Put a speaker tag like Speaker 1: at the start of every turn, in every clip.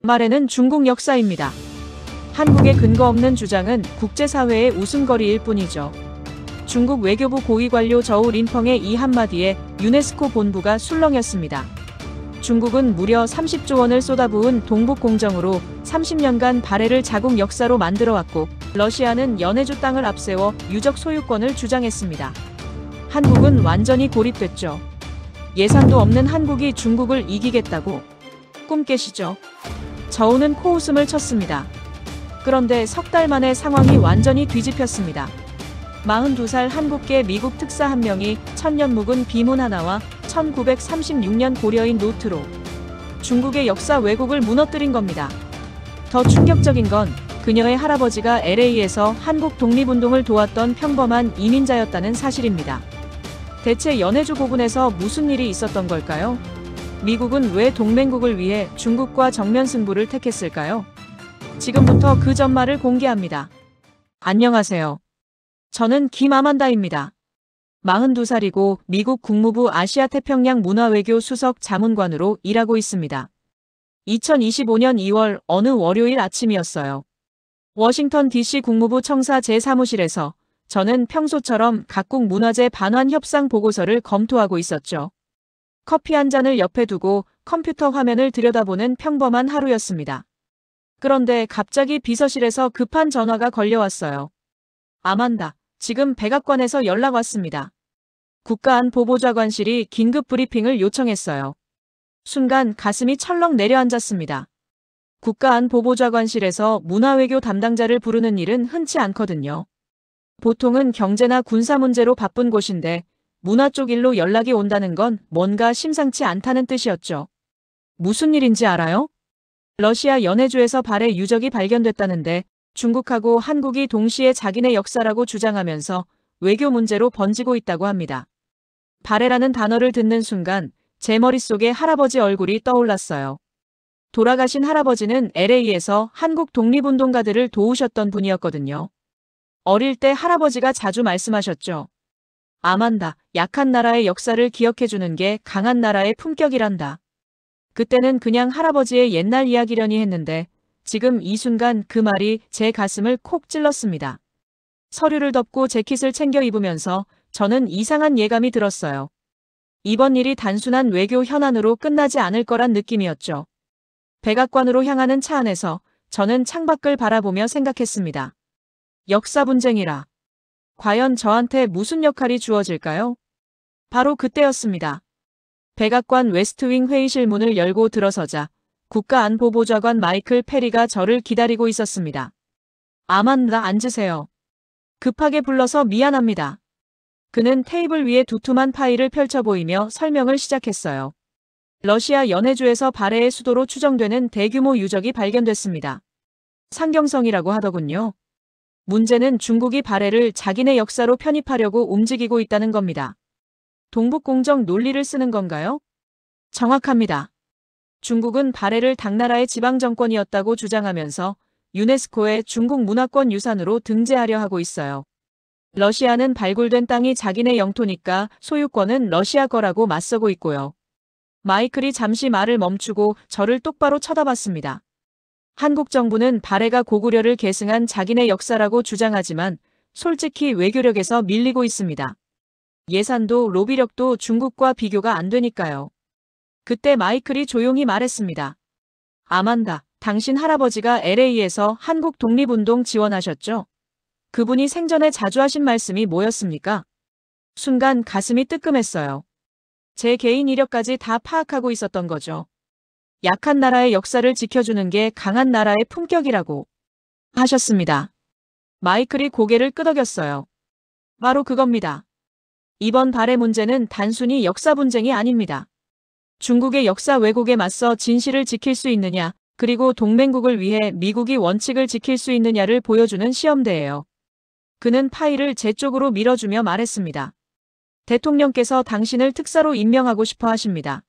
Speaker 1: 말에는 중국 역사입니다. 한국의 근거 없는 주장은 국제사회의 웃음거리일 뿐이죠. 중국 외교부 고위 관료 저우 린펑의 이 한마디에 유네스코 본부가 술렁였습니다. 중국은 무려 30조 원을 쏟아부은 동북공정으로 30년간 발해를 자국 역사로 만들어왔고, 러시아는 연해주 땅을 앞세워 유적 소유권을 주장했습니다. 한국은 완전히 고립됐죠. 예산도 없는 한국이 중국을 이기겠다고 꿈 깨시죠? 저우는 코웃음을 쳤습니다. 그런데 석 달 만에 상황이 완전히 뒤집혔습니다. 42살 한국계 미국 특사 한 명이 천년 묵은 비문 하나와 1936년 고려인 노트로 중국의 역사 왜곡을 무너뜨린 겁니다. 더 충격적인 건 그녀의 할아버지가 LA에서 한국 독립운동을 도왔던 평범한 이민자였다는 사실입니다. 대체 연해주 고군에서 무슨 일이 있었던 걸까요? 미국은 왜 동맹국을 위해 중국과 정면 승부를 택했을까요? 지금부터 그 전말을 공개합니다. 안녕하세요. 저는 김아만다입니다. 42살이고 미국 국무부 아시아태평양 문화외교 수석 자문관으로 일하고 있습니다. 2025년 2월 어느 월요일 아침이었어요. 워싱턴 DC 국무부 청사 제3호실에서 저는 평소처럼 각국 문화재 반환 협상 보고서를 검토하고 있었죠. 커피 한 잔을 옆에 두고 컴퓨터 화면을 들여다보는 평범한 하루였습니다. 그런데 갑자기 비서실에서 급한 전화가 걸려왔어요. 아만다, 지금 백악관에서 연락 왔습니다. 국가안보보좌관실이 긴급 브리핑을 요청했어요. 순간 가슴이 철렁 내려앉았습니다. 국가안보보좌관실에서 문화외교 담당자를 부르는 일은 흔치 않거든요. 보통은 경제나 군사 문제로 바쁜 곳인데 문화 쪽 일로 연락이 온다는 건 뭔가 심상치 않다는 뜻이었죠. 무슨 일인지 알아요? 러시아 연해주에서 발해 유적이 발견됐다는데 중국하고 한국이 동시에 자기네 역사라고 주장하면서 외교 문제로 번지고 있다고 합니다. 발해라는 단어를 듣는 순간 제 머릿속에 할아버지 얼굴이 떠올랐어요. 돌아가신 할아버지는 LA에서 한국 독립운동가들을 도우셨던 분이었거든요. 어릴 때 할아버지가 자주 말씀하셨죠. 아만다, 약한 나라의 역사를 기억해주는 게 강한 나라의 품격이란다. 그때는 그냥 할아버지의 옛날 이야기려니 했는데 지금 이 순간 그 말이 제 가슴을 콕 찔렀습니다. 서류를 덮고 재킷을 챙겨 입으면서 저는 이상한 예감이 들었어요. 이번 일이 단순한 외교 현안으로 끝나지 않을 거란 느낌이었죠. 백악관으로 향하는 차 안에서 저는 창밖을 바라보며 생각했습니다. 역사 분쟁이라. 과연 저한테 무슨 역할이 주어질까요? 바로 그때였습니다. 백악관 웨스트윙 회의실 문을 열고 들어서자 국가안보보좌관 마이클 페리가 저를 기다리고 있었습니다. 아만다, 앉으세요. 급하게 불러서 미안합니다. 그는 테이블 위에 두툼한 파일을 펼쳐 보이며 설명을 시작했어요. 러시아 연해주에서 발해의 수도로 추정되는 대규모 유적이 발견됐습니다. 상경성이라고 하더군요. 문제는 중국이 발해를 자기네 역사로 편입하려고 움직이고 있다는 겁니다. 동북공정 논리를 쓰는 건가요? 정확합니다. 중국은 발해를 당나라의 지방정권이었다고 주장하면서 유네스코에 중국 문화권 유산으로 등재하려 하고 있어요. 러시아는 발굴된 땅이 자기네 영토니까 소유권은 러시아 거라고 맞서고 있고요. 마이클이 잠시 말을 멈추고 저를 똑바로 쳐다봤습니다. 한국 정부는 발해가 고구려를 계승한 자기네 역사라고 주장하지만 솔직히 외교력에서 밀리고 있습니다. 예산도 로비력도 중국과 비교가 안 되니까요. 그때 마이클이 조용히 말했습니다. 아만다, 당신 할아버지가 LA에서 한국 독립운동 지원하셨죠? 그분이 생전에 자주 하신 말씀이 뭐였습니까? 순간 가슴이 뜨끔했어요. 제 개인 이력까지 다 파악하고 있었던 거죠. 약한 나라의 역사를 지켜주는 게 강한 나라의 품격이라고 하셨습니다. 마이클이 고개를 끄덕였어요. 바로 그겁니다. 이번 발해 문제는 단순히 역사 분쟁이 아닙니다. 중국의 역사 왜곡에 맞서 진실을 지킬 수 있느냐, 그리고 동맹국을 위해 미국이 원칙을 지킬 수 있느냐를 보여주는 시험대예요. 그는 파일을 제 쪽으로 밀어주며 말했습니다. 대통령께서 당신을 특사로 임명하고 싶어 하십니다.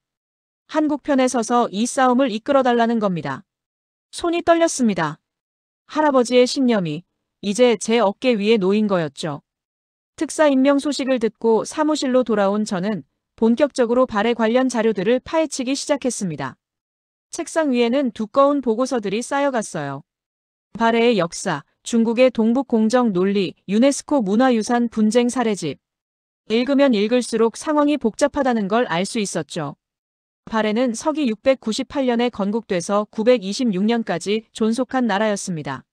Speaker 1: 한국 편에 서서 이 싸움을 이끌어달라는 겁니다. 손이 떨렸습니다. 할아버지의 신념이 이제 제 어깨 위에 놓인 거였죠. 특사 임명 소식을 듣고 사무실로 돌아온 저는 본격적으로 발해 관련 자료들을 파헤치기 시작했습니다. 책상 위에는 두꺼운 보고서들이 쌓여갔어요. 발해의 역사, 중국의 동북 공정 논리, 유네스코 문화유산 분쟁 사례집. 읽으면 읽을수록 상황이 복잡하다는 걸 알 수 있었죠. 발해는 서기 698년에 건국돼서 926년까지 존속한 나라였습니다.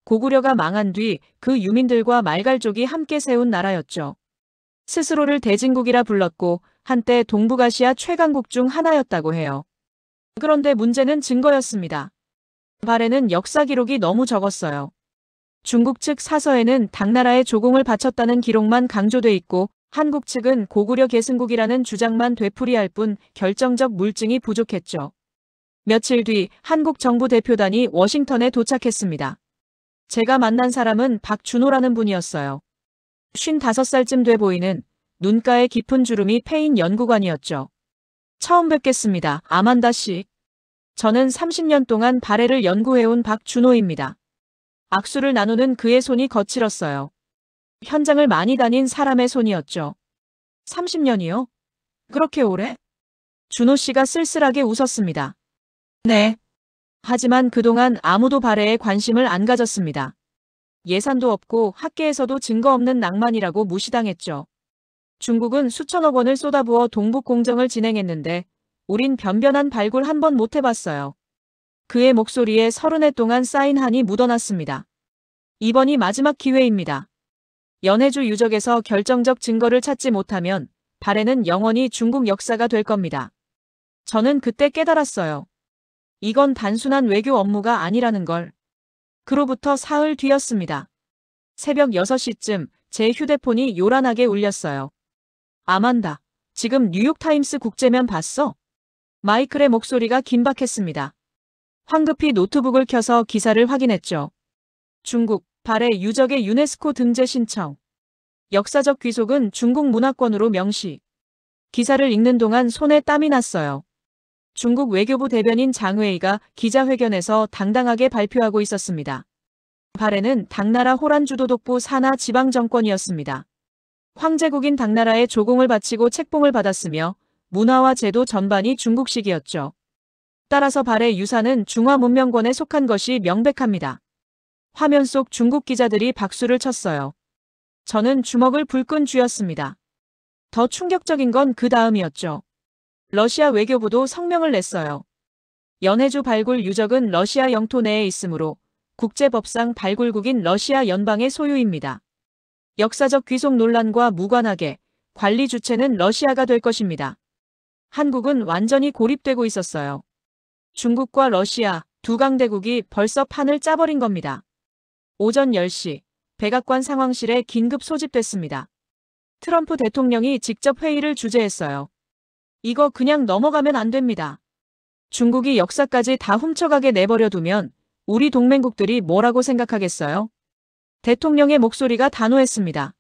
Speaker 1: 고구려가 망한 뒤 그 유민들과 말갈족이 함께 세운 나라였죠. 스스로를 대진국이라 불렀고 한때 동북아시아 최강국 중 하나였다고 해요. 그런데 문제는 증거였습니다. 발해는 역사 기록이 너무 적었어요. 중국 측 사서에는 당나라에 조공을 바쳤다는 기록만 강조돼 있고 한국 측은 고구려 계승국이라는 주장만 되풀이할 뿐 결정적 물증이 부족했죠. 며칠 뒤 한국 정부 대표단이 워싱턴에 도착했습니다. 제가 만난 사람은 박준호라는 분이었어요. 55살쯤 돼 보이는 눈가에 깊은 주름이 패인 연구관이었죠. 처음 뵙겠습니다. 아만다 씨. 저는 30년 동안 발해를 연구해온 박준호입니다. 악수를 나누는 그의 손이 거칠었어요. 현장을 많이 다닌 사람의 손이었죠. 30년이요? 그렇게 오래? 준호 씨가 쓸쓸하게 웃었습니다. 네. 하지만 그동안 아무도 발해에 관심을 안 가졌습니다. 예산도 없고 학계에서도 증거 없는 낭만이라고 무시당했죠. 중국은 수천억 원을 쏟아부어 동북공정을 진행했는데 우린 변변한 발굴 한 번 못 해봤어요. 그의 목소리에 30해 동안 쌓인 한이 묻어났습니다. 이번이 마지막 기회입니다. 연해주 유적에서 결정적 증거를 찾지 못하면 발해는 영원히 중국 역사가 될 겁니다. 저는 그때 깨달았어요. 이건 단순한 외교 업무가 아니라는 걸. 그로부터 사흘 뒤였습니다. 새벽 6시쯤 제 휴대폰이 요란하게 울렸어요. 아만다, 지금 뉴욕타임스 국제면 봤어? 마이클의 목소리가 긴박했습니다. 황급히 노트북을 켜서 기사를 확인했죠. 중국, 발해 유적의 유네스코 등재 신청. 역사적 귀속은 중국 문화권으로 명시. 기사를 읽는 동안 손에 땀이 났어요. 중국 외교부 대변인 장웨이가 기자회견에서 당당하게 발표하고 있었습니다. 발해는 당나라 호란 주도독부 산하 지방정권이었습니다. 황제국인 당나라에 조공을 바치고 책봉을 받았으며 문화와 제도 전반이 중국식이었죠. 따라서 발해 유산은 중화문명권에 속한 것이 명백합니다. 화면 속 중국 기자들이 박수를 쳤어요. 저는 주먹을 불끈 쥐었습니다. 더 충격적인 건 그 다음이었죠. 러시아 외교부도 성명을 냈어요. 연해주 발굴 유적은 러시아 영토 내에 있으므로 국제법상 발굴국인 러시아 연방의 소유입니다. 역사적 귀속 논란과 무관하게 관리 주체는 러시아가 될 것입니다. 한국은 완전히 고립되고 있었어요. 중국과 러시아 두 강대국이 벌써 판을 짜버린 겁니다. 오전 10시 백악관 상황실에 긴급 소집됐습니다. 트럼프 대통령이 직접 회의를 주재했어요. 이거 그냥 넘어가면 안 됩니다. 중국이 역사까지 다 훔쳐가게 내버려두면 우리 동맹국들이 뭐라고 생각하겠어요? 대통령의 목소리가 단호했습니다.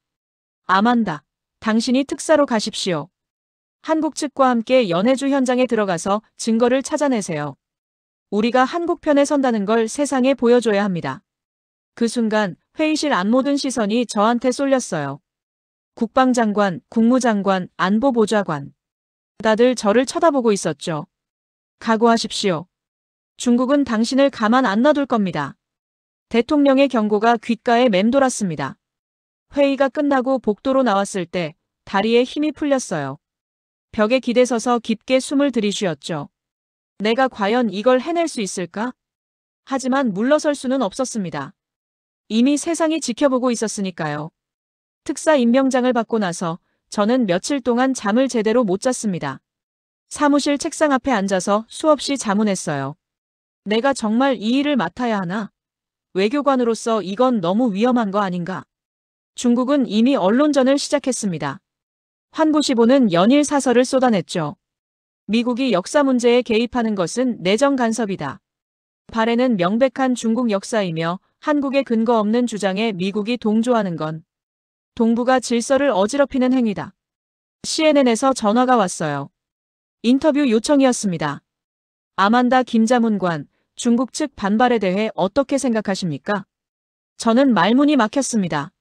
Speaker 1: 아만다, 당신이 특사로 가십시오. 한국 측과 함께 연해주 현장에 들어가서 증거를 찾아내세요. 우리가 한국 편에 선다는 걸 세상에 보여줘야 합니다. 그 순간 회의실 안 모든 시선이 저한테 쏠렸어요. 국방장관, 국무장관, 안보보좌관. 다들 저를 쳐다보고 있었죠. 각오하십시오. 중국은 당신을 가만 안 놔둘 겁니다. 대통령의 경고가 귓가에 맴돌았습니다. 회의가 끝나고 복도로 나왔을 때 다리에 힘이 풀렸어요. 벽에 기대서서 깊게 숨을 들이쉬었죠. 내가 과연 이걸 해낼 수 있을까? 하지만 물러설 수는 없었습니다. 이미 세상이 지켜보고 있었으니까요. 특사 임명장을 받고 나서 저는 며칠 동안 잠을 제대로 못 잤습니다. 사무실 책상 앞에 앉아서 수없이 자문했어요. 내가 정말 이 일을 맡아야 하나? 외교관으로서 이건 너무 위험한 거 아닌가? 중국은 이미 언론전을 시작했습니다. 환구시보는 연일 사설을 쏟아냈죠. 미국이 역사 문제에 개입하는 것은 내정 간섭이다. 발해는 명백한 중국 역사이며 한국의 근거 없는 주장에 미국이 동조하는 건 동북아 질서를 어지럽히는 행위다. CNN에서 전화가 왔어요. 인터뷰 요청이었습니다. 아만다 김자문관, 중국 측 반발에 대해 어떻게 생각하십니까? 저는 말문이 막혔습니다.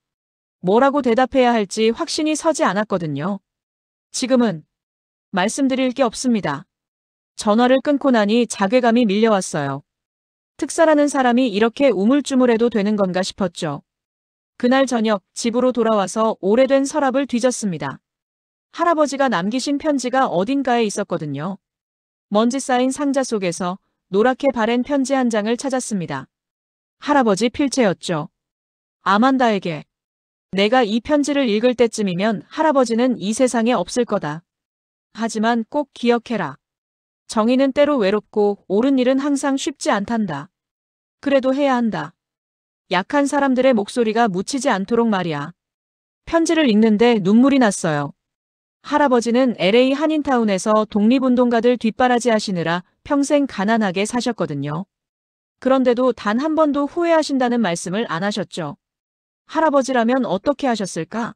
Speaker 1: 뭐라고 대답해야 할지 확신이 서지 않았거든요. 지금은 말씀드릴 게 없습니다. 전화를 끊고 나니 자괴감이 밀려왔어요. 특사라는 사람이 이렇게 우물쭈물해도 되는 건가 싶었죠. 그날 저녁 집으로 돌아와서 오래된 서랍을 뒤졌습니다. 할아버지가 남기신 편지가 어딘가에 있었거든요. 먼지 쌓인 상자 속에서 노랗게 바랜 편지 한 장을 찾았습니다. 할아버지 필체였죠. 아만다에게. 내가 이 편지를 읽을 때쯤이면 할아버지는 이 세상에 없을 거다. 하지만 꼭 기억해라. 정의는 때로 외롭고 옳은 일은 항상 쉽지 않단다. 그래도 해야 한다. 약한 사람들의 목소리가 묻히지 않도록 말이야. 편지를 읽는데 눈물이 났어요. 할아버지는 LA 한인타운에서 독립운동가들 뒷바라지 하시느라 평생 가난하게 사셨거든요. 그런데도 단 한 번도 후회하신다는 말씀을 안 하셨죠. 할아버지라면 어떻게 하셨을까?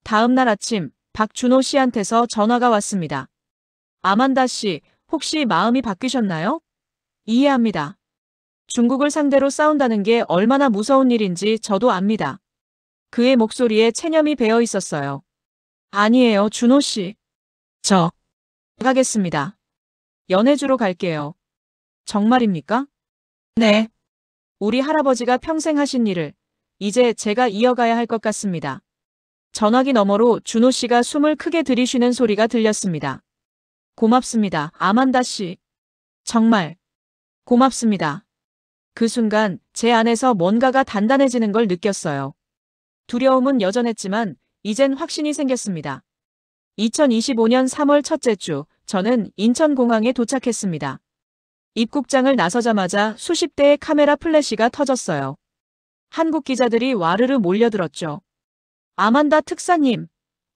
Speaker 1: 다음 날 아침 박준호 씨한테서 전화가 왔습니다. 아만다 씨, 혹시 마음이 바뀌셨나요? 이해합니다. 중국을 상대로 싸운다는 게 얼마나 무서운 일인지 저도 압니다. 그의 목소리에 체념이 배어 있었어요. 아니에요, 준호 씨. 저 가겠습니다. 연해주로 갈게요. 정말입니까? 네. 우리 할아버지가 평생 하신 일을 이제 제가 이어가야 할 것 같습니다. 전화기 너머로 준호 씨가 숨을 크게 들이쉬는 소리가 들렸습니다. 고맙습니다, 아만다 씨. 정말 고맙습니다. 그 순간 제 안에서 뭔가가 단단해지는 걸 느꼈어요. 두려움은 여전했지만 이젠 확신이 생겼습니다. 2025년 3월 첫째 주, 저는 인천공항에 도착했습니다. 입국장을 나서자마자 수십 대의 카메라 플래시가 터졌어요. 한국 기자들이 와르르 몰려들었죠. 아만다 특사님,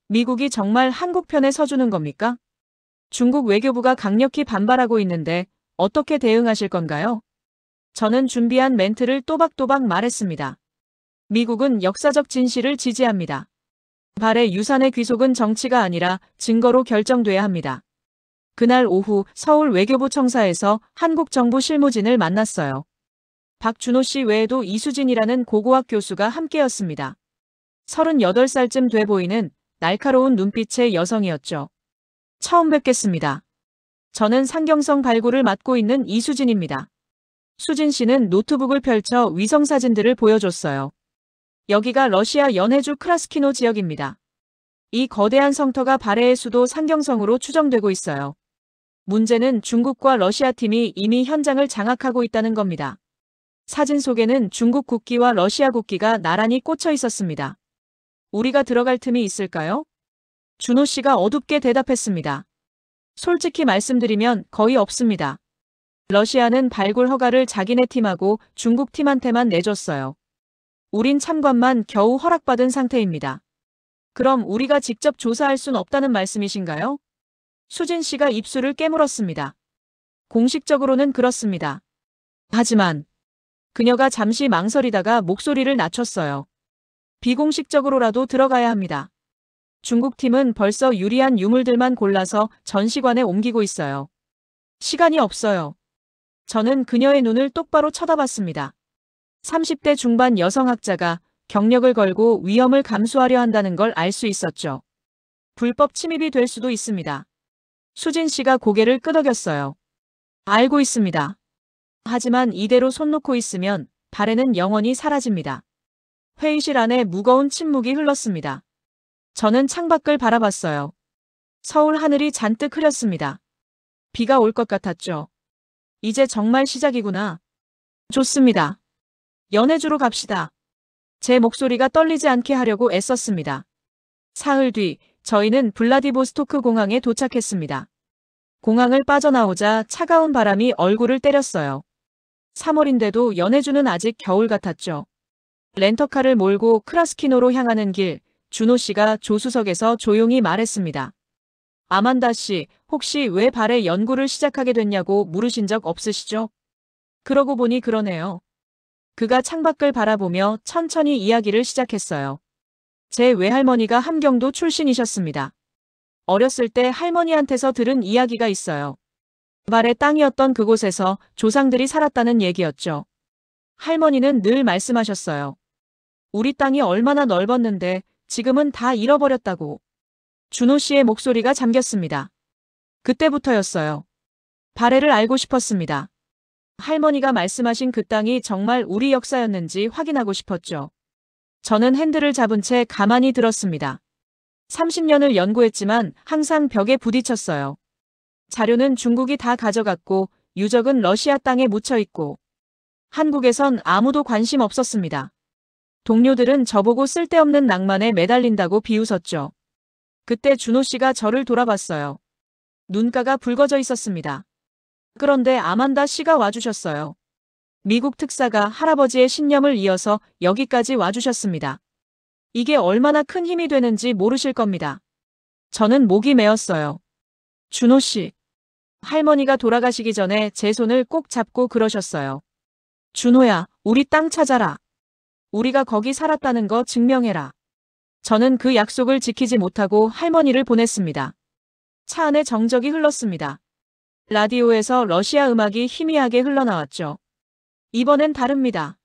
Speaker 1: 미국이 정말 한국 편에 서주는 겁니까? 중국 외교부가 강력히 반발하고 있는데 어떻게 대응하실 건가요? 저는 준비한 멘트를 또박또박 말했습니다. 미국은 역사적 진실을 지지합니다. 발의 유산의 귀속은 정치가 아니라 증거로 결정돼야 합니다. 그날 오후 서울 외교부 청사에서 한국 정부 실무진을 만났어요. 박준호 씨 외에도 이수진이라는 고고학 교수가 함께였습니다. 38살쯤 돼 보이는 날카로운 눈빛의 여성이었죠. 처음 뵙겠습니다. 저는 상경성 발굴을 맡고 있는 이수진입니다. 수진 씨는 노트북을 펼쳐 위성사진들을 보여줬어요. 여기가 러시아 연해주 크라스키노 지역입니다. 이 거대한 성터가 발해의 수도 상경성으로 추정되고 있어요. 문제는 중국과 러시아 팀이 이미 현장을 장악하고 있다는 겁니다. 사진 속에는 중국 국기와 러시아 국기가 나란히 꽂혀 있었습니다. 우리가 들어갈 틈이 있을까요? 준호 씨가 어둡게 대답했습니다. 솔직히 말씀드리면 거의 없습니다. 러시아는 발굴 허가를 자기네 팀하고 중국 팀한테만 내줬어요. 우린 참관만 겨우 허락받은 상태입니다. 그럼 우리가 직접 조사할 순 없다는 말씀이신가요? 수진 씨가 입술을 깨물었습니다. 공식적으로는 그렇습니다. 하지만 그녀가 잠시 망설이다가 목소리를 낮췄어요. 비공식적으로라도 들어가야 합니다. 중국 팀은 벌써 유리한 유물들만 골라서 전시관에 옮기고 있어요. 시간이 없어요. 저는 그녀의 눈을 똑바로 쳐다봤습니다. 30대 중반 여성학자가 경력을 걸고 위험을 감수하려 한다는 걸 알 수 있었죠. 불법 침입이 될 수도 있습니다. 수진 씨가 고개를 끄덕였어요. 알고 있습니다. 하지만 이대로 손 놓고 있으면 발해는 영원히 사라집니다. 회의실 안에 무거운 침묵이 흘렀습니다. 저는 창밖을 바라봤어요. 서울 하늘이 잔뜩 흐렸습니다. 비가 올 것 같았죠. 이제 정말 시작이구나. 좋습니다. 연해주로 갑시다. 제 목소리가 떨리지 않게 하려고 애썼습니다. 사흘 뒤 저희는 블라디보스토크 공항에 도착했습니다. 공항을 빠져나오자 차가운 바람이 얼굴을 때렸어요. 3월인데도 연해주는 아직 겨울 같았죠. 렌터카를 몰고 크라스키노로 향하는 길, 준호 씨가 조수석에서 조용히 말했습니다. 아만다 씨, 혹시 왜 발해 연구를 시작하게 됐냐고 물으신 적 없으시죠? 그러고 보니 그러네요. 그가 창밖을 바라보며 천천히 이야기를 시작했어요. 제 외할머니가 함경도 출신이셨습니다. 어렸을 때 할머니한테서 들은 이야기가 있어요. 발의 땅이었던 그곳에서 조상들이 살았다는 얘기였죠. 할머니는 늘 말씀하셨어요. 우리 땅이 얼마나 넓었는데 지금은 다 잃어버렸다고. 준호 씨의 목소리가 잠겼습니다. 그때부터였어요. 발해를 알고 싶었습니다. 할머니가 말씀하신 그 땅이 정말 우리 역사였는지 확인하고 싶었죠. 저는 핸들을 잡은 채 가만히 들었습니다. 30년을 연구했지만 항상 벽에 부딪혔어요. 자료는 중국이 다 가져갔고 유적은 러시아 땅에 묻혀 있고 한국에선 아무도 관심 없었습니다. 동료들은 저보고 쓸데없는 낭만에 매달린다고 비웃었죠. 그때 준호 씨가 저를 돌아봤어요. 눈가가 붉어져 있었습니다. 그런데 아만다 씨가 와주셨어요. 미국 특사가 할아버지의 신념을 이어서 여기까지 와주셨습니다. 이게 얼마나 큰 힘이 되는지 모르실 겁니다. 저는 목이 메었어요. 준호 씨. 할머니가 돌아가시기 전에 제 손을 꼭 잡고 그러셨어요. 준호야, 우리 땅 찾아라. 우리가 거기 살았다는 거 증명해라. 저는 그 약속을 지키지 못하고 할머니를 보냈습니다. 차 안에 정적이 흘렀습니다. 라디오에서 러시아 음악이 희미하게 흘러나왔죠. 이번엔 다릅니다.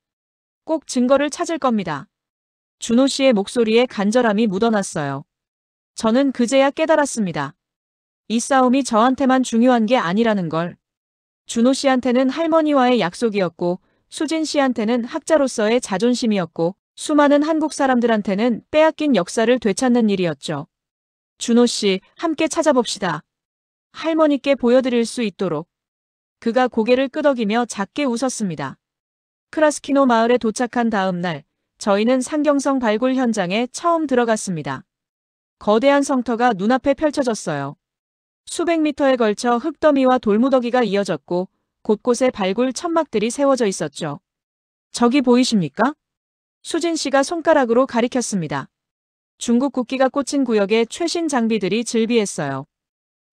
Speaker 1: 꼭 증거를 찾을 겁니다. 준호 씨의 목소리에 간절함이 묻어났어요. 저는 그제야 깨달았습니다. 이 싸움이 저한테만 중요한 게 아니라는 걸. 준호 씨한테는 할머니와의 약속이었고 수진 씨한테는 학자로서의 자존심이었고 수많은 한국 사람들한테는 빼앗긴 역사를 되찾는 일이었죠. 준호 씨, 함께 찾아봅시다. 할머니께 보여드릴 수 있도록. 그가 고개를 끄덕이며 작게 웃었습니다. 크라스키노 마을에 도착한 다음 날, 저희는 상경성 발굴 현장에 처음 들어갔습니다. 거대한 성터가 눈앞에 펼쳐졌어요. 수백 미터에 걸쳐 흙더미와 돌무더기가 이어졌고 곳곳에 발굴 천막들이 세워져 있었죠. 저기 보이십니까? 수진 씨가 손가락으로 가리켰습니다. 중국 국기가 꽂힌 구역에 최신 장비들이 즐비했어요.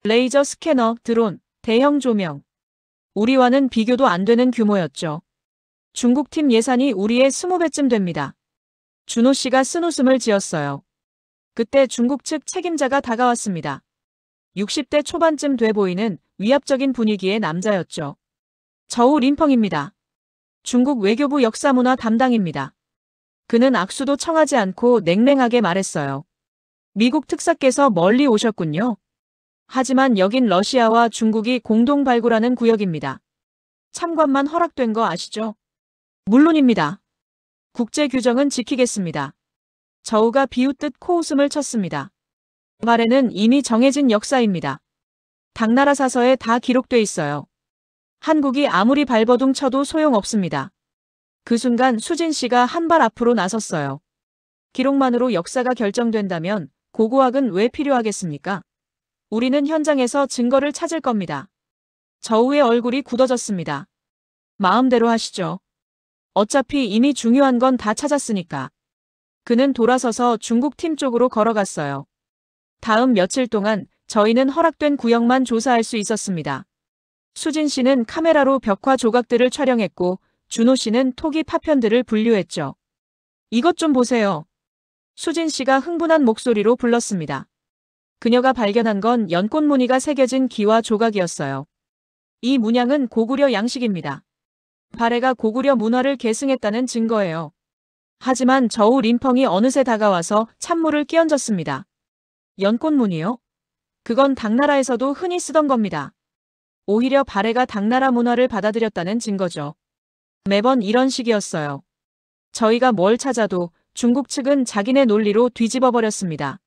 Speaker 1: 레이저 스캐너, 드론, 대형 조명. 우리와는 비교도 안 되는 규모였죠. 중국 팀 예산이 우리의 20배쯤 됩니다. 준호 씨가 쓴웃음을 지었어요. 그때 중국 측 책임자가 다가왔습니다. 60대 초반쯤 돼 보이는 위압적인 분위기의 남자였죠. 저우 림펑입니다. 중국 외교부 역사문화 담당입니다. 그는 악수도 청하지 않고 냉랭하게 말했어요. 미국 특사께서 멀리 오셨군요. 하지만 여긴 러시아와 중국이 공동 발굴하는 구역입니다. 참관만 허락된 거 아시죠? 물론입니다. 국제 규정은 지키겠습니다. 저우가 비웃듯 코웃음을 쳤습니다. 말에는 이미 정해진 역사입니다. 당나라 사서에 다 기록돼 있어요. 한국이 아무리 발버둥 쳐도 소용없습니다. 그 순간 수진 씨가 한 발 앞으로 나섰어요. 기록만으로 역사가 결정된다면 고고학은 왜 필요하겠습니까? 우리는 현장에서 증거를 찾을 겁니다. 저우의 얼굴이 굳어졌습니다. 마음대로 하시죠. 어차피 이미 중요한 건 다 찾았으니까. 그는 돌아서서 중국 팀 쪽으로 걸어갔어요. 다음 며칠 동안 저희는 허락된 구역만 조사할 수 있었습니다. 수진 씨는 카메라로 벽화 조각들을 촬영했고 준호 씨는 토기 파편들을 분류했죠. 이것 좀 보세요. 수진 씨가 흥분한 목소리로 불렀습니다. 그녀가 발견한 건 연꽃 무늬가 새겨진 기와 조각이었어요. 이 문양은 고구려 양식입니다. 발해가 고구려 문화를 계승했다는 증거예요. 하지만 저우 림펑이 어느새 다가와서 찬물을 끼얹었습니다. 연꽃 무늬요? 그건 당나라에서도 흔히 쓰던 겁니다. 오히려 발해가 당나라 문화를 받아들였다는 증거죠. 매번 이런 식이었어요. 저희가 뭘 찾아도 중국 측은 자기네 논리로 뒤집어 버렸습니다.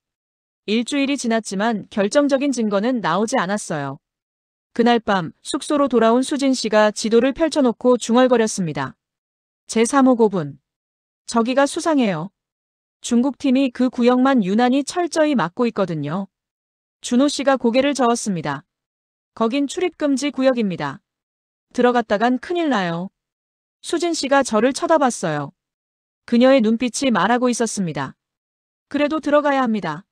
Speaker 1: 일주일이 지났지만 결정적인 증거는 나오지 않았어요. 그날 밤 숙소로 돌아온 수진 씨가 지도를 펼쳐놓고 중얼거렸습니다. 제3호고분. 저기가 수상해요. 중국 팀이 그 구역만 유난히 철저히 막고 있거든요. 준호 씨가 고개를 저었습니다. 거긴 출입금지 구역입니다. 들어갔다간 큰일 나요. 수진 씨가 저를 쳐다봤어요. 그녀의 눈빛이 말하고 있었습니다. 그래도 들어가야 합니다.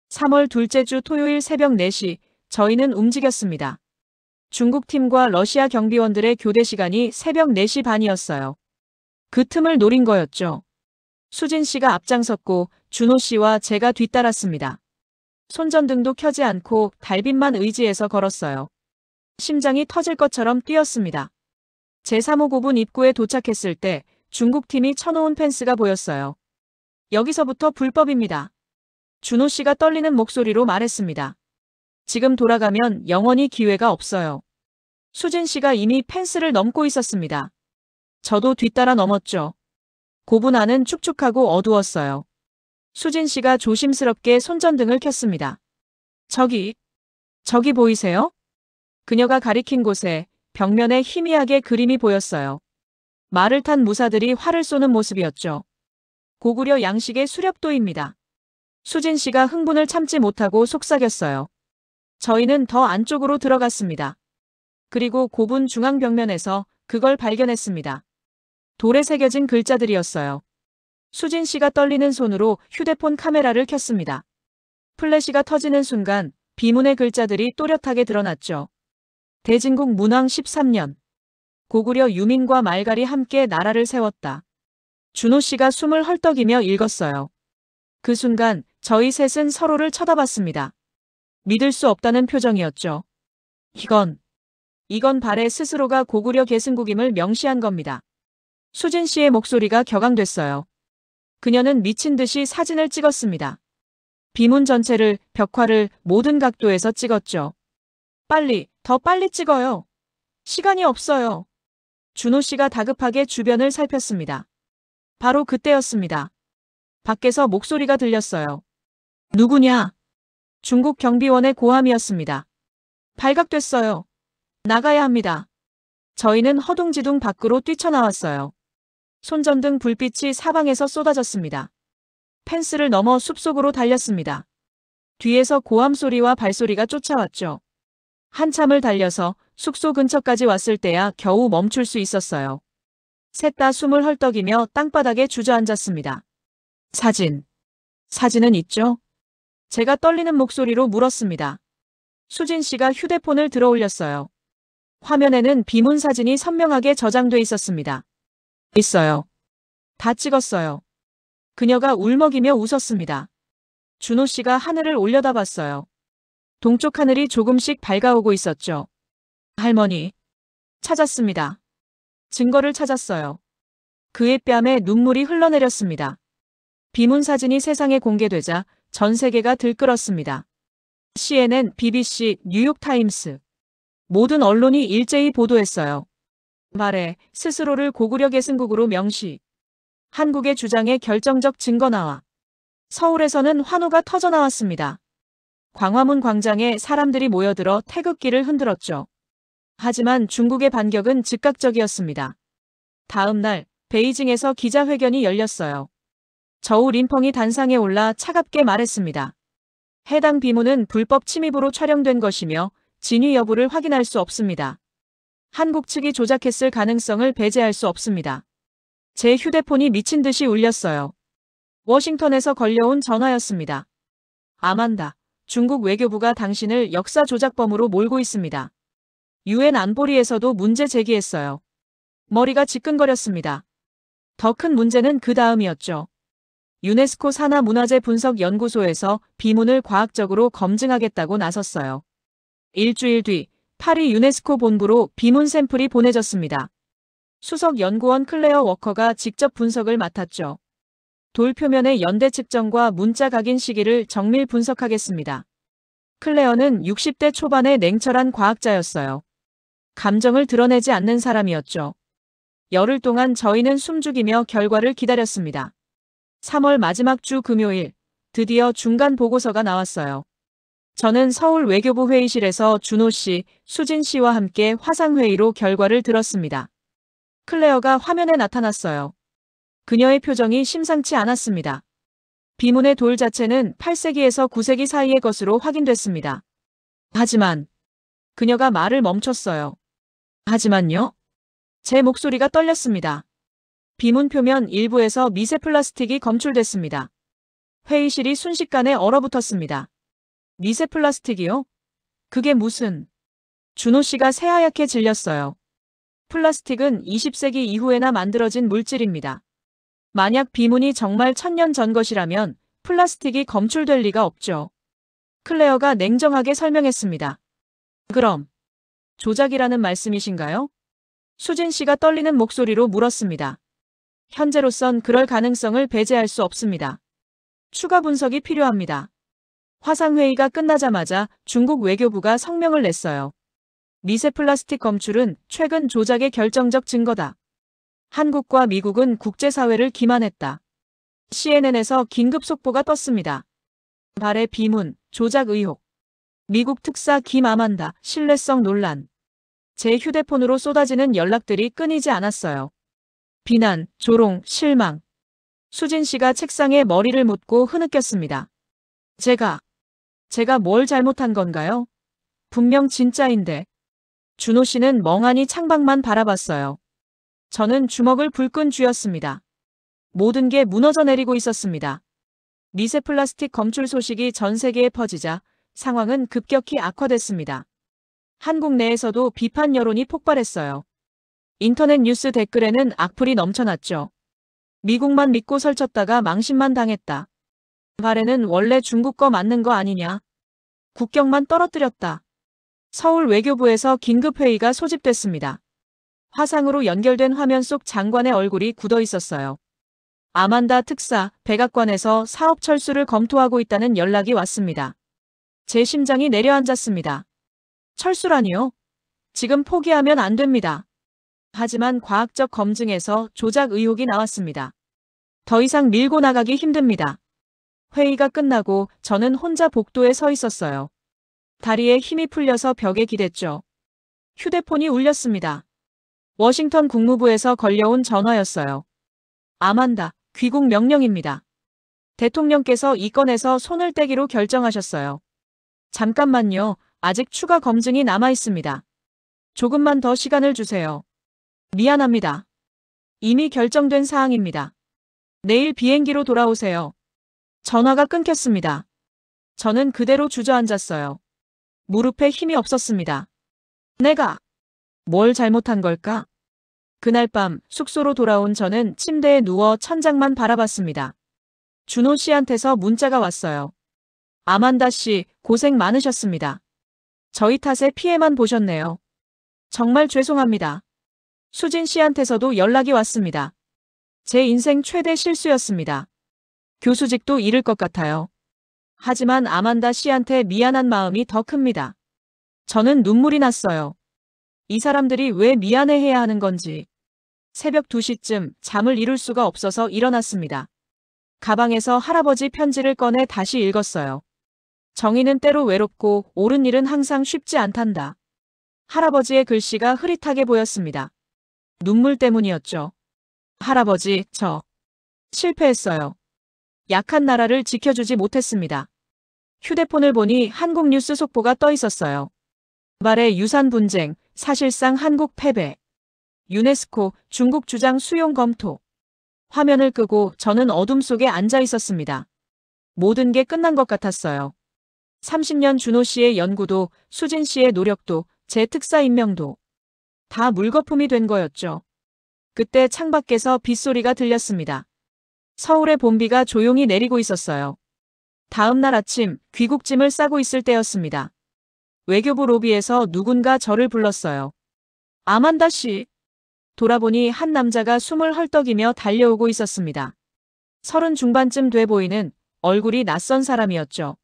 Speaker 1: 3월 둘째 주 토요일 새벽 4시 저희는 움직였습니다. 중국 팀과 러시아 경비원들의 교대 시간이 새벽 4시 반이었어요. 그 틈을 노린 거였죠. 수진 씨가 앞장섰고 준호 씨와 제가 뒤따랐습니다. 손전등도 켜지 않고 달빛만 의지해서 걸었어요. 심장이 터질 것처럼 뛰었습니다. 제3호고분 입구에 도착했을 때 중국 팀이 쳐놓은 펜스가 보였어요. 여기서부터 불법입니다. 준호 씨가 떨리는 목소리로 말했습니다. 지금 돌아가면 영원히 기회가 없어요. 수진 씨가 이미 펜스를 넘고 있었습니다. 저도 뒤따라 넘었죠. 고분 안은 축축하고 어두웠어요. 수진 씨가 조심스럽게 손전등을 켰습니다. 저기 보이세요? 그녀가 가리킨 곳에 벽면에 희미하게 그림이 보였어요. 말을 탄 무사들이 활을 쏘는 모습이었죠. 고구려 양식의 수렵도입니다. 수진 씨가 흥분을 참지 못하고 속삭였어요. 저희는 더 안쪽으로 들어갔습니다. 그리고 고분 중앙 벽면에서 그걸 발견했습니다. 돌에 새겨진 글자들이었어요. 수진 씨가 떨리는 손으로 휴대폰 카메라를 켰습니다. 플래시가 터지는 순간 비문의 글자들이 또렷하게 드러났죠. 대진국 문왕 13년. 고구려 유민과 말갈이 함께 나라를 세웠다. 준호 씨가 숨을 헐떡이며 읽었어요. 그 순간 저희 셋은 서로를 쳐다봤습니다. 믿을 수 없다는 표정이었죠. 이건 발해 스스로가 고구려 계승국임을 명시한 겁니다. 수진 씨의 목소리가 격앙됐어요. 그녀는 미친 듯이 사진을 찍었습니다. 비문 전체를, 벽화를 모든 각도에서 찍었죠. 더 빨리 찍어요. 시간이 없어요. 준호 씨가 다급하게 주변을 살폈습니다. 바로 그때였습니다. 밖에서 목소리가 들렸어요. 누구냐? 중국 경비원의 고함이었습니다. 발각됐어요. 나가야 합니다. 저희는 허둥지둥 밖으로 뛰쳐나왔어요. 손전등 불빛이 사방에서 쏟아졌습니다. 펜스를 넘어 숲속으로 달렸습니다. 뒤에서 고함 소리와 발소리가 쫓아왔죠. 한참을 달려서 숙소 근처까지 왔을 때야 겨우 멈출 수 있었어요. 셋 다 숨을 헐떡이며 땅바닥에 주저앉았습니다. 사진은 있죠? 제가 떨리는 목소리로 물었습니다. 수진 씨가 휴대폰을 들어 올렸어요. 화면에는 비문 사진이 선명하게 저장돼 있었습니다. 있어요. 다 찍었어요. 그녀가 울먹이며 웃었습니다. 준호 씨가 하늘을 올려다봤어요. 동쪽 하늘이 조금씩 밝아오고 있었죠. 할머니. 찾았습니다. 증거를 찾았어요. 그의 뺨에 눈물이 흘러내렸습니다. 비문 사진이 세상에 공개되자 전 세계가 들끓었습니다. CNN, BBC, 뉴욕타임스. 모든 언론이 일제히 보도했어요. 말해 스스로를 고구려 계승국으로 명시. 한국의 주장에 결정적 증거 나와. 서울에서는 환호가 터져나왔습니다. 광화문 광장에 사람들이 모여들어 태극기를 흔들었죠. 하지만 중국의 반격은 즉각적이었습니다. 다음 날 베이징에서 기자회견이 열렸어요. 저우 린펑이 단상에 올라 차갑게 말했습니다. 해당 비문은 불법 침입으로 촬영된 것이며 진위 여부를 확인할 수 없습니다. 한국 측이 조작했을 가능성을 배제할 수 없습니다. 제 휴대폰이 미친 듯이 울렸어요. 워싱턴에서 걸려온 전화였습니다. 아만다. 중국 외교부가 당신을 역사 조작범으로 몰고 있습니다. 유엔 안보리에서도 문제 제기했어요. 머리가 지끈거렸습니다. 더 큰 문제는 그 다음이었죠. 유네스코 산하문화재 분석연구소에서 비문을 과학적으로 검증하겠다고 나섰어요. 일주일 뒤 파리 유네스코 본부로 비문 샘플이 보내졌습니다. 수석 연구원 클레어 워커가 직접 분석을 맡았죠. 돌 표면의 연대 측정과 문자 각인 시기를 정밀 분석하겠습니다. 클레어는 60대 초반의 냉철한 과학자였어요. 감정을 드러내지 않는 사람이었죠. 열흘 동안 저희는 숨죽이며 결과를 기다렸습니다. 3월 마지막 주 금요일, 드디어 중간 보고서가 나왔어요. 저는 서울 외교부 회의실에서 준호 씨, 수진 씨와 함께 화상회의로 결과를 들었습니다. 클레어가 화면에 나타났어요. 그녀의 표정이 심상치 않았습니다. 비문의 돌 자체는 8세기에서 9세기 사이의 것으로 확인됐습니다. 하지만 그녀가 말을 멈췄어요. 하지만요? 제 목소리가 떨렸습니다. 비문 표면 일부에서 미세 플라스틱이 검출됐습니다. 회의실이 순식간에 얼어붙었습니다. 미세 플라스틱이요? 그게 무슨... 준호 씨가 새하얗게 질렸어요. 플라스틱은 20세기 이후에나 만들어진 물질입니다. 만약 비문이 정말 1000년 전 것이라면 플라스틱이 검출될 리가 없죠. 클레어가 냉정하게 설명했습니다. 그럼 조작이라는 말씀이신가요? 수진 씨가 떨리는 목소리로 물었습니다. 현재로선 그럴 가능성을 배제할 수 없습니다. 추가 분석이 필요합니다. 화상회의가 끝나자마자 중국 외교부가 성명을 냈어요. 미세 플라스틱 검출은 최근 조작의 결정적 증거다. 한국과 미국은 국제사회를 기만했다. CNN에서 긴급 속보가 떴습니다. 발의 비문, 조작 의혹. 미국 특사 김아만다, 신뢰성 논란. 제 휴대폰으로 쏟아지는 연락들이 끊이지 않았어요. 비난, 조롱, 실망. 수진 씨가 책상에 머리를 묻고 흐느꼈습니다. 제가 뭘 잘못한 건가요? 분명 진짜인데. 준호 씨는 멍하니 창밖만 바라봤어요. 저는 주먹을 불끈 쥐었습니다. 모든 게 무너져 내리고 있었습니다. 미세 플라스틱 검출 소식이 전 세계에 퍼지자 상황은 급격히 악화됐습니다. 한국 내에서도 비판 여론이 폭발했어요. 인터넷 뉴스 댓글에는 악플이 넘쳐났죠. 미국만 믿고 설쳤다가 망신만 당했다. 발에는 원래 중국 거 맞는 거 아니냐. 국경만 떨어뜨렸다. 서울 외교부에서 긴급회의가 소집됐습니다. 화상으로 연결된 화면 속 장관의 얼굴이 굳어 있었어요. 아만다 특사, 백악관에서 사업 철수를 검토하고 있다는 연락이 왔습니다. 제 심장이 내려앉았습니다. 철수라니요? 지금 포기하면 안 됩니다. 하지만 과학적 검증에서 조작 의혹이 나왔습니다. 더 이상 밀고 나가기 힘듭니다. 회의가 끝나고 저는 혼자 복도에 서 있었어요. 다리에 힘이 풀려서 벽에 기댔죠. 휴대폰이 울렸습니다. 워싱턴 국무부에서 걸려온 전화였어요. 아만다, 귀국 명령입니다. 대통령께서 이 건에서 손을 떼기로 결정하셨어요. 잠깐만요. 아직 추가 검증이 남아 있습니다. 조금만 더 시간을 주세요. 미안합니다. 이미 결정된 사항입니다. 내일 비행기로 돌아오세요. 전화가 끊겼습니다. 저는 그대로 주저앉았어요. 무릎에 힘이 없었습니다. 내가 뭘 잘못한 걸까? 그날 밤 숙소로 돌아온 저는 침대에 누워 천장만 바라봤습니다. 준호 씨한테서 문자가 왔어요. 아만다 씨, 고생 많으셨습니다. 저희 탓에 피해만 보셨네요. 정말 죄송합니다. 수진 씨한테서도 연락이 왔습니다. 제 인생 최대 실수였습니다. 교수직도 잃을 것 같아요. 하지만 아만다 씨한테 미안한 마음이 더 큽니다. 저는 눈물이 났어요. 이 사람들이 왜 미안해해야 하는 건지. 새벽 2시쯤 잠을 이룰 수가 없어서 일어났습니다. 가방에서 할아버지 편지를 꺼내 다시 읽었어요. 정의는 때로 외롭고 옳은 일은 항상 쉽지 않단다. 할아버지의 글씨가 흐릿하게 보였습니다. 눈물 때문이었죠. 할아버지, 저 실패했어요. 약한 나라를 지켜주지 못했습니다. 휴대폰을 보니 한국 뉴스 속보가 떠 있었어요. 발의 유산 분쟁, 사실상 한국 패배. 유네스코, 중국 주장 수용 검토. 화면을 끄고 저는 어둠 속에 앉아 있었습니다. 모든 게 끝난 것 같았어요. 30년 준호 씨의 연구도, 수진 씨의 노력도, 제 특사 임명도 다 물거품이 된 거였죠. 그때 창밖에서 빗소리가 들렸습니다. 서울의 봄비가 조용히 내리고 있었어요. 다음 날 아침 귀국짐을 싸고 있을 때였습니다. 외교부 로비에서 누군가 저를 불렀어요. 아만다 씨. 돌아보니 한 남자가 숨을 헐떡이며 달려오고 있었습니다. 30 중반쯤 돼 보이는 얼굴이 낯선 사람이었죠.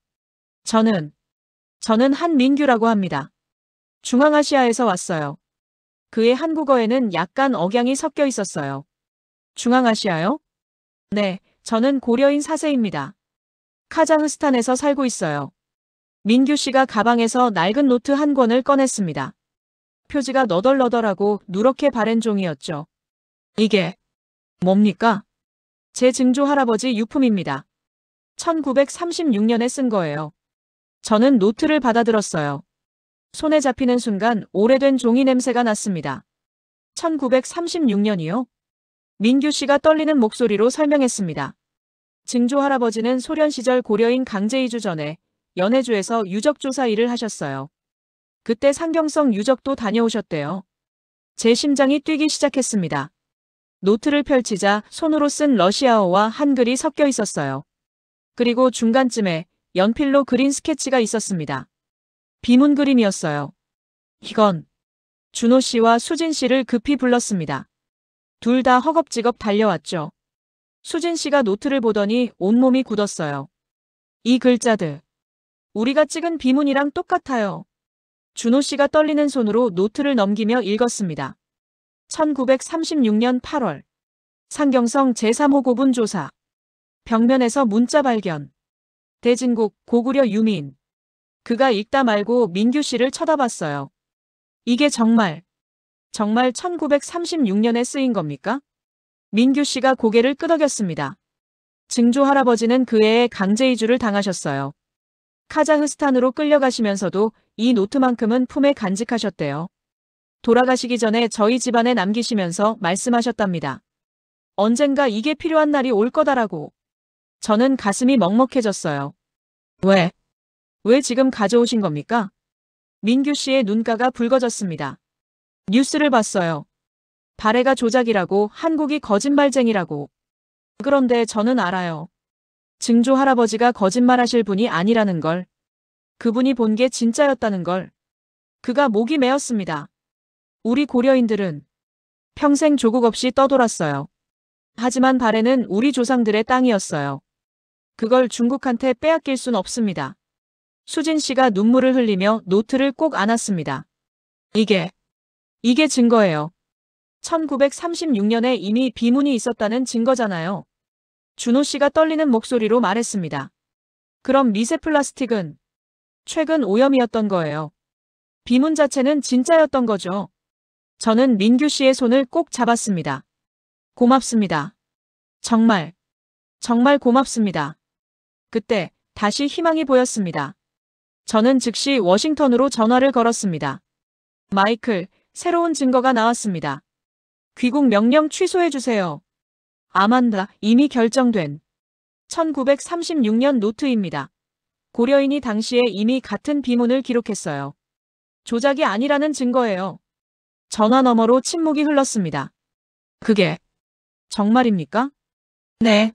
Speaker 1: 저는 한민규라고 합니다. 중앙아시아에서 왔어요. 그의 한국어에는 약간 억양이 섞여 있었어요. 중앙아시아요? 네, 저는 고려인 4세입니다. 카자흐스탄에서 살고 있어요. 민규 씨가 가방에서 낡은 노트 한 권을 꺼냈습니다. 표지가 너덜너덜하고 누렇게 바랜 종이었죠. 이게 뭡니까? 제 증조 할아버지 유품입니다. 1936년에 쓴 거예요. 저는 노트를 받아들었어요. 손에 잡히는 순간 오래된 종이 냄새가 났습니다. 1936년이요? 민규 씨가 떨리는 목소리로 설명했습니다. 증조 할아버지는 소련 시절 고려인 강제 이주 전에 연해주에서 유적조사 일을 하셨어요. 그때 상경성 유적도 다녀오셨대요. 제 심장이 뛰기 시작했습니다. 노트를 펼치자 손으로 쓴 러시아어와 한글이 섞여 있었어요. 그리고 중간쯤에 연필로 그린 스케치가 있었습니다. 비문 그림이었어요. 이건 준호 씨와 수진 씨를 급히 불렀습니다. 둘 다 허겁지겁 달려왔죠. 수진 씨가 노트를 보더니 온몸이 굳었어요. 이 글자들. 우리가 찍은 비문이랑 똑같아요. 준호 씨가 떨리는 손으로 노트를 넘기며 읽었습니다. 1936년 8월. 상경성 제3호 고분 조사. 벽면에서 문자 발견. 대진국 고구려 유민. 그가 읽다 말고 민규 씨를 쳐다봤어요. 이게 정말 1936년에 쓰인 겁니까? 민규 씨가 고개를 끄덕였습니다. 증조 할아버지는 그 해에 강제 이주를 당하셨어요. 카자흐스탄으로 끌려가시면서도 이 노트만큼은 품에 간직하셨대요. 돌아가시기 전에 저희 집안에 남기시면서 말씀하셨답니다. 언젠가 이게 필요한 날이 올 거다라고. 저는 가슴이 먹먹해졌어요. 왜 지금 가져오신 겁니까? 민규 씨의 눈가가 붉어졌습니다. 뉴스를 봤어요. 발해가 조작이라고, 한국이 거짓말쟁이라고. 그런데 저는 알아요. 증조 할아버지가 거짓말하실 분이 아니라는 걸. 그분이 본 게 진짜였다는 걸. 그가 목이 메었습니다. 우리 고려인들은 평생 조국 없이 떠돌았어요. 하지만 발해는 우리 조상들의 땅이었어요. 그걸 중국한테 빼앗길 순 없습니다. 수진 씨가 눈물을 흘리며 노트를 꼭 안았습니다. 이게 증거예요. 1936년에 이미 비문이 있었다는 증거잖아요. 준호 씨가 떨리는 목소리로 말했습니다. 그럼 미세 플라스틱은 최근 오염이었던 거예요. 비문 자체는 진짜였던 거죠. 저는 민규 씨의 손을 꼭 잡았습니다. 고맙습니다. 정말 고맙습니다. 그때 다시 희망이 보였습니다. 저는 즉시 워싱턴으로 전화를 걸었습니다. 마이클, 새로운 증거가 나왔습니다. 귀국 명령 취소해주세요. 아만다, 이미 결정된 1936년 노트입니다. 고려인이 당시에 이미 같은 비문을 기록했어요. 조작이 아니라는 증거예요. 전화 너머로 침묵이 흘렀습니다. 그게 정말입니까? 네.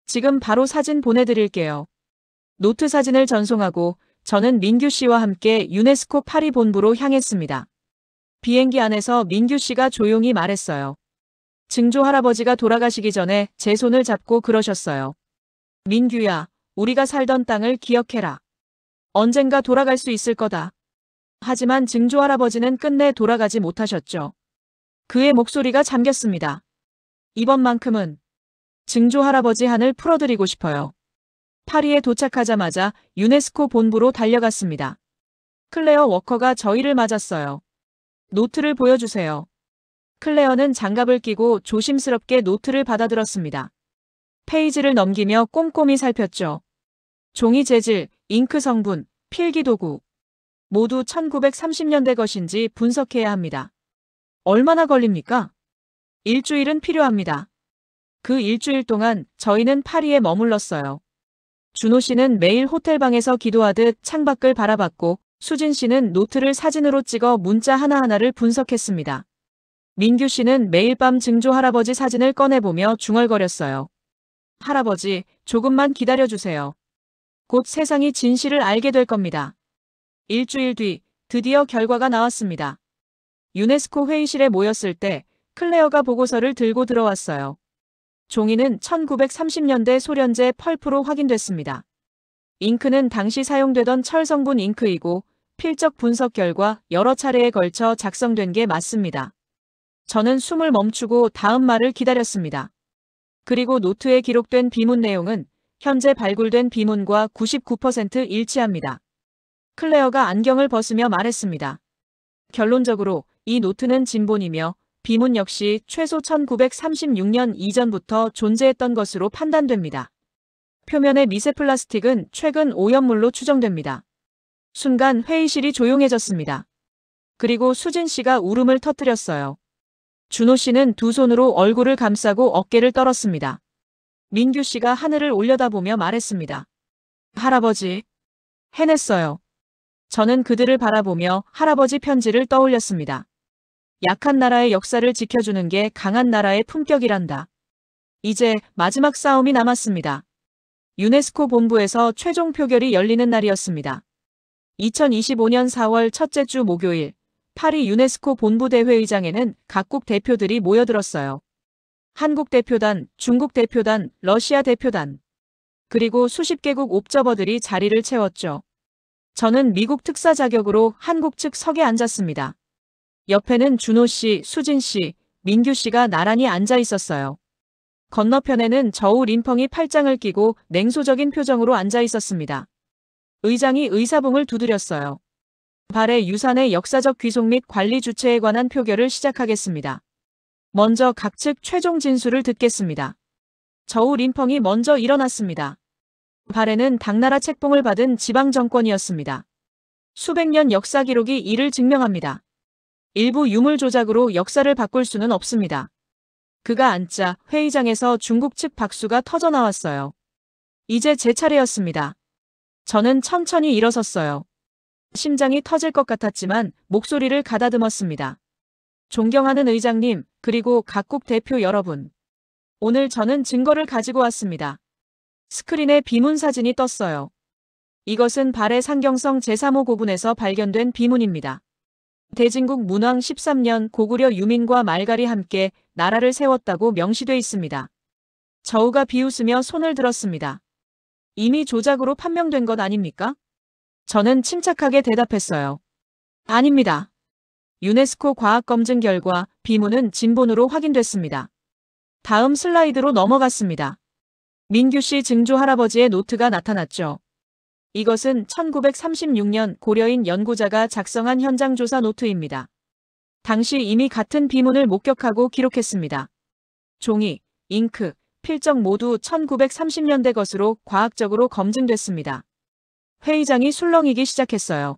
Speaker 1: 지금 바로 사진 보내드릴게요. 노트 사진을 전송하고 저는 민규 씨와 함께 유네스코 파리 본부로 향했습니다. 비행기 안에서 민규 씨가 조용히 말했어요. 증조 할아버지가 돌아가시기 전에 제 손을 잡고 그러셨어요. 민규야, 우리가 살던 땅을 기억해라. 언젠가 돌아갈 수 있을 거다. 하지만 증조 할아버지는 끝내 돌아가지 못하셨죠. 그의 목소리가 잠겼습니다. 이번만큼은 증조 할아버지 한을 풀어드리고 싶어요. 파리에 도착하자마자 유네스코 본부로 달려갔습니다. 클레어 워커가 저희를 맞았어요. 노트를 보여주세요. 클레어는 장갑을 끼고 조심스럽게 노트를 받아들었습니다. 페이지를 넘기며 꼼꼼히 살폈죠. 종이 재질, 잉크 성분, 필기 도구. 모두 1930년대 것인지 분석해야 합니다. 얼마나 걸립니까? 일주일은 필요합니다. 그 일주일 동안 저희는 파리에 머물렀어요. 준호 씨는 매일 호텔방에서 기도하듯 창밖을 바라봤고 수진 씨는 노트를 사진으로 찍어 문자 하나하나를 분석했습니다. 민규 씨는 매일 밤 증조 할아버지 사진을 꺼내보며 중얼거렸어요. 할아버지, 조금만 기다려주세요. 곧 세상이 진실을 알게 될 겁니다. 일주일 뒤 드디어 결과가 나왔습니다. 유네스코 회의실에 모였을 때 클레어가 보고서를 들고 들어왔어요. 종이는 1930년대 소련제 펄프로 확인됐습니다. 잉크는 당시 사용되던 철 성분 잉크이고 필적 분석 결과 여러 차례에 걸쳐 작성된 게 맞습니다. 저는 숨을 멈추고 다음 말을 기다렸습니다. 그리고 노트에 기록된 비문 내용은 현재 발굴된 비문과 99% 일치합니다. 클레어가 안경을 벗으며 말했습니다. 결론적으로 이 노트는 진본이며 비문 역시 최소 1936년 이전부터 존재했던 것으로 판단됩니다. 표면의 미세 플라스틱은 최근 오염물로 추정됩니다. 순간 회의실이 조용해졌습니다. 그리고 수진 씨가 울음을 터뜨렸어요. 준호 씨는 두 손으로 얼굴을 감싸고 어깨를 떨었습니다. 민규 씨가 하늘을 올려다보며 말했습니다. 할아버지, 해냈어요. 저는 그들을 바라보며 할아버지 편지를 떠올렸습니다. 약한 나라의 역사를 지켜주는 게 강한 나라의 품격이란다. 이제 마지막 싸움이 남았습니다. 유네스코 본부에서 최종 표결이 열리는 날이었습니다. 2025년 4월 첫째 주 목요일, 파리 유네스코 본부 대회의장에는 각국 대표들이 모여들었어요. 한국 대표단, 중국 대표단, 러시아 대표단, 그리고 수십 개국 옵저버들이 자리를 채웠죠. 저는 미국 특사 자격으로 한국 측 석에 앉았습니다. 옆에는 준호 씨, 수진 씨, 민규 씨가 나란히 앉아 있었어요. 건너편에는 저우 림펑이 팔짱을 끼고 냉소적인 표정으로 앉아 있었습니다. 의장이 의사봉을 두드렸어요. 발해 유산의 역사적 귀속 및 관리 주체에 관한 표결을 시작하겠습니다. 먼저 각 측 최종 진술을 듣겠습니다. 저우 림펑이 먼저 일어났습니다. 발해는 당나라 책봉을 받은 지방정권이었습니다. 수백 년 역사 기록이 이를 증명합니다. 일부 유물 조작으로 역사를 바꿀 수는 없습니다. 그가 앉자 회의장에서 중국 측 박수가 터져 나왔어요. 이제 제 차례였습니다. 저는 천천히 일어섰어요. 심장이 터질 것 같았지만 목소리를 가다듬었습니다. 존경하는 의장님, 그리고 각국 대표 여러분. 오늘 저는 증거를 가지고 왔습니다. 스크린에 비문 사진이 떴어요. 이것은 발해 상경성 제3호 고분에서 발견된 비문입니다. 대진국 문왕 13년 고구려 유민과 말갈이 함께 나라를 세웠다고 명시돼 있습니다. 저우가 비웃으며 손을 들었습니다. 이미 조작으로 판명된 것 아닙니까? 저는 침착하게 대답했어요. 아닙니다. 유네스코 과학검증 결과 비문은 진본으로 확인됐습니다. 다음 슬라이드로 넘어갔습니다. 민규 씨 증조 할아버지의 노트가 나타났죠. 이것은 1936년 고려인 연구자가 작성한 현장 조사 노트입니다. 당시 이미 같은 비문을 목격하고 기록했습니다. 종이, 잉크, 필적 모두 1930년대 것으로 과학적으로 검증됐습니다. 회의장이 술렁이기 시작했어요.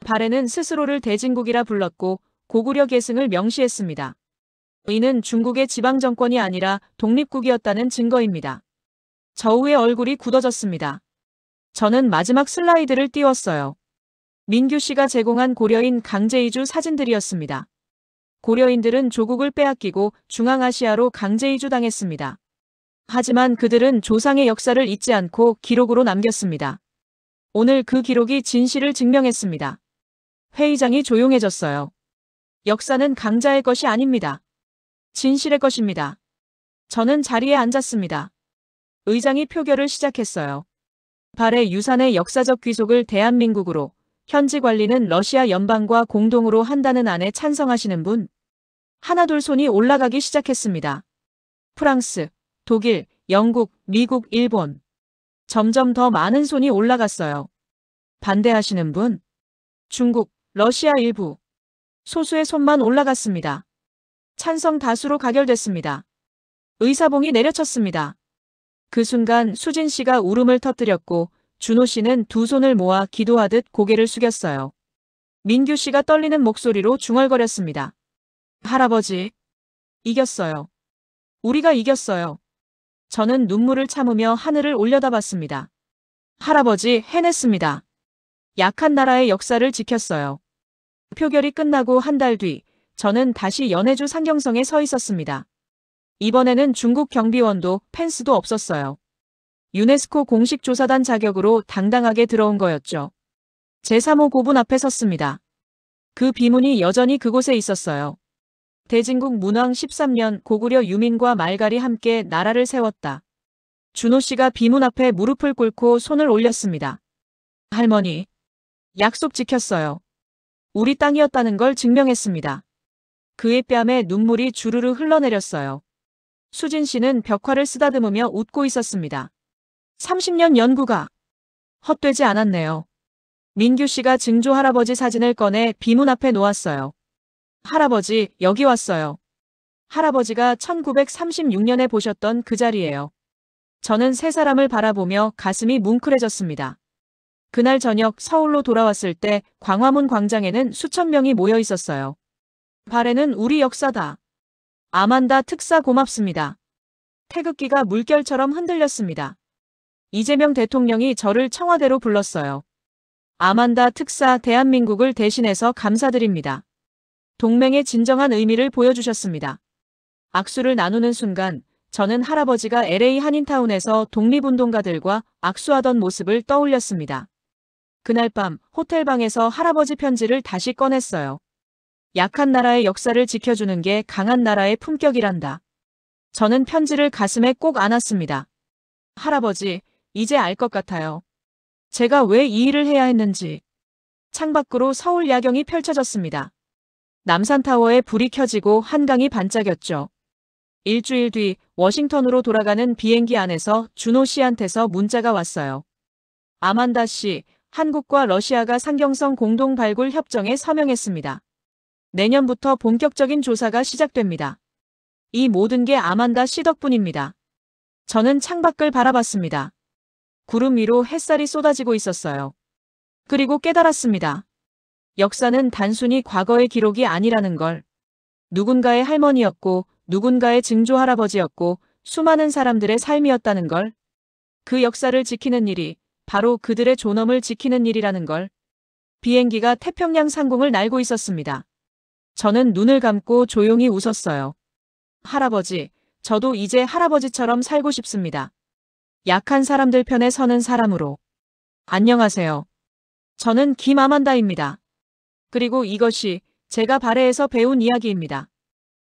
Speaker 1: 발해는 스스로를 대진국이라 불렀고 고구려 계승을 명시했습니다. 이는 중국의 지방정권이 아니라 독립국이었다는 증거입니다. 저우의 얼굴이 굳어졌습니다. 저는 마지막 슬라이드를 띄웠어요. 민규 씨가 제공한 고려인 강제 이주 사진들이었습니다. 고려인들은 조국을 빼앗기고 중앙아시아로 강제 이주당했습니다. 하지만 그들은 조상의 역사를 잊지 않고 기록으로 남겼습니다. 오늘 그 기록이 진실을 증명했습니다. 회의장이 조용해졌어요. 역사는 강자의 것이 아닙니다. 진실의 것입니다. 저는 자리에 앉았습니다. 의장이 표결을 시작했어요. 발해 유산의 역사적 귀속을 대한민국으로, 현지 관리는 러시아 연방과 공동으로 한다는 안에 찬성하시는 분? 하나둘 손이 올라가기 시작했습니다. 프랑스, 독일, 영국, 미국, 일본. 점점 더 많은 손이 올라갔어요. 반대하시는 분? 중국, 러시아 일부. 소수의 손만 올라갔습니다. 찬성 다수로 가결됐습니다. 의사봉이 내려쳤습니다. 그 순간 수진 씨가 울음을 터뜨렸고 준호 씨는 두 손을 모아 기도하듯 고개를 숙였어요. 민규 씨가 떨리는 목소리로 중얼거렸습니다. 할아버지, 이겼어요. 우리가 이겼어요. 저는 눈물을 참으며 하늘을 올려다봤습니다. 할아버지, 해냈습니다. 약한 나라의 역사를 지켰어요. 표결이 끝나고 한 달 뒤, 저는 다시 연해주 상경성에 서 있었습니다. 이번에는 중국 경비원도 펜스도 없었어요. 유네스코 공식 조사단 자격으로 당당하게 들어온 거였죠. 제3호 고분 앞에 섰습니다. 그 비문이 여전히 그곳에 있었어요. 대진국 문왕 13년 고구려 유민과 말갈이 함께 나라를 세웠다. 준호 씨가 비문 앞에 무릎을 꿇고 손을 올렸습니다. 할머니, 약속 지켰어요. 우리 땅이었다는 걸 증명했습니다. 그의 뺨에 눈물이 주르르 흘러내렸어요. 수진 씨는 벽화를 쓰다듬으며 웃고 있었습니다. 30년 연구가 헛되지 않았네요. 민규 씨가 증조 할아버지 사진을 꺼내 비문 앞에 놓았어요. 할아버지, 여기 왔어요. 할아버지가 1936년에 보셨던 그 자리예요. 저는 세 사람을 바라보며 가슴이 뭉클해졌습니다. 그날 저녁 서울로 돌아왔을 때 광화문 광장에는 수천 명이 모여 있었어요. 발해는 우리 역사다. 아만다 특사 고맙습니다. 태극기가 물결처럼 흔들렸습니다. 이재명 대통령이 저를 청와대로 불렀어요. 아만다 특사 대한민국을 대신해서 감사드립니다. 동맹의 진정한 의미를 보여주셨습니다. 악수를 나누는 순간 저는 할아버지가 LA 한인타운에서 독립운동가들과 악수하던 모습을 떠올렸습니다. 그날 밤 호텔방에서 할아버지 편지를 다시 꺼냈어요. 약한 나라의 역사를 지켜주는 게 강한 나라의 품격이란다. 저는 편지를 가슴에 꼭 안았습니다. 할아버지, 이제 알 것 같아요. 제가 왜 이 일을 해야 했는지. 창밖으로 서울 야경이 펼쳐졌습니다. 남산타워에 불이 켜지고 한강이 반짝였죠. 일주일 뒤 워싱턴으로 돌아가는 비행기 안에서 준호 씨한테서 문자가 왔어요. 아만다 씨, 한국과 러시아가 상경성 공동 발굴 협정에 서명했습니다. 내년부터 본격적인 조사가 시작됩니다. 이 모든 게 아만다 씨 덕분입니다. 저는 창밖을 바라봤습니다. 구름 위로 햇살이 쏟아지고 있었어요. 그리고 깨달았습니다. 역사는 단순히 과거의 기록이 아니라는 걸. 누군가의 할머니였고 누군가의 증조할아버지였고 수많은 사람들의 삶이었다는 걸. 그 역사를 지키는 일이 바로 그들의 존엄을 지키는 일이라는 걸. 비행기가 태평양 상공을 날고 있었습니다. 저는 눈을 감고 조용히 웃었어요. 할아버지, 저도 이제 할아버지처럼 살고 싶습니다. 약한 사람들 편에 서는 사람으로. 안녕하세요. 저는 김아만다입니다. 그리고 이것이 제가 발해에서 배운 이야기입니다.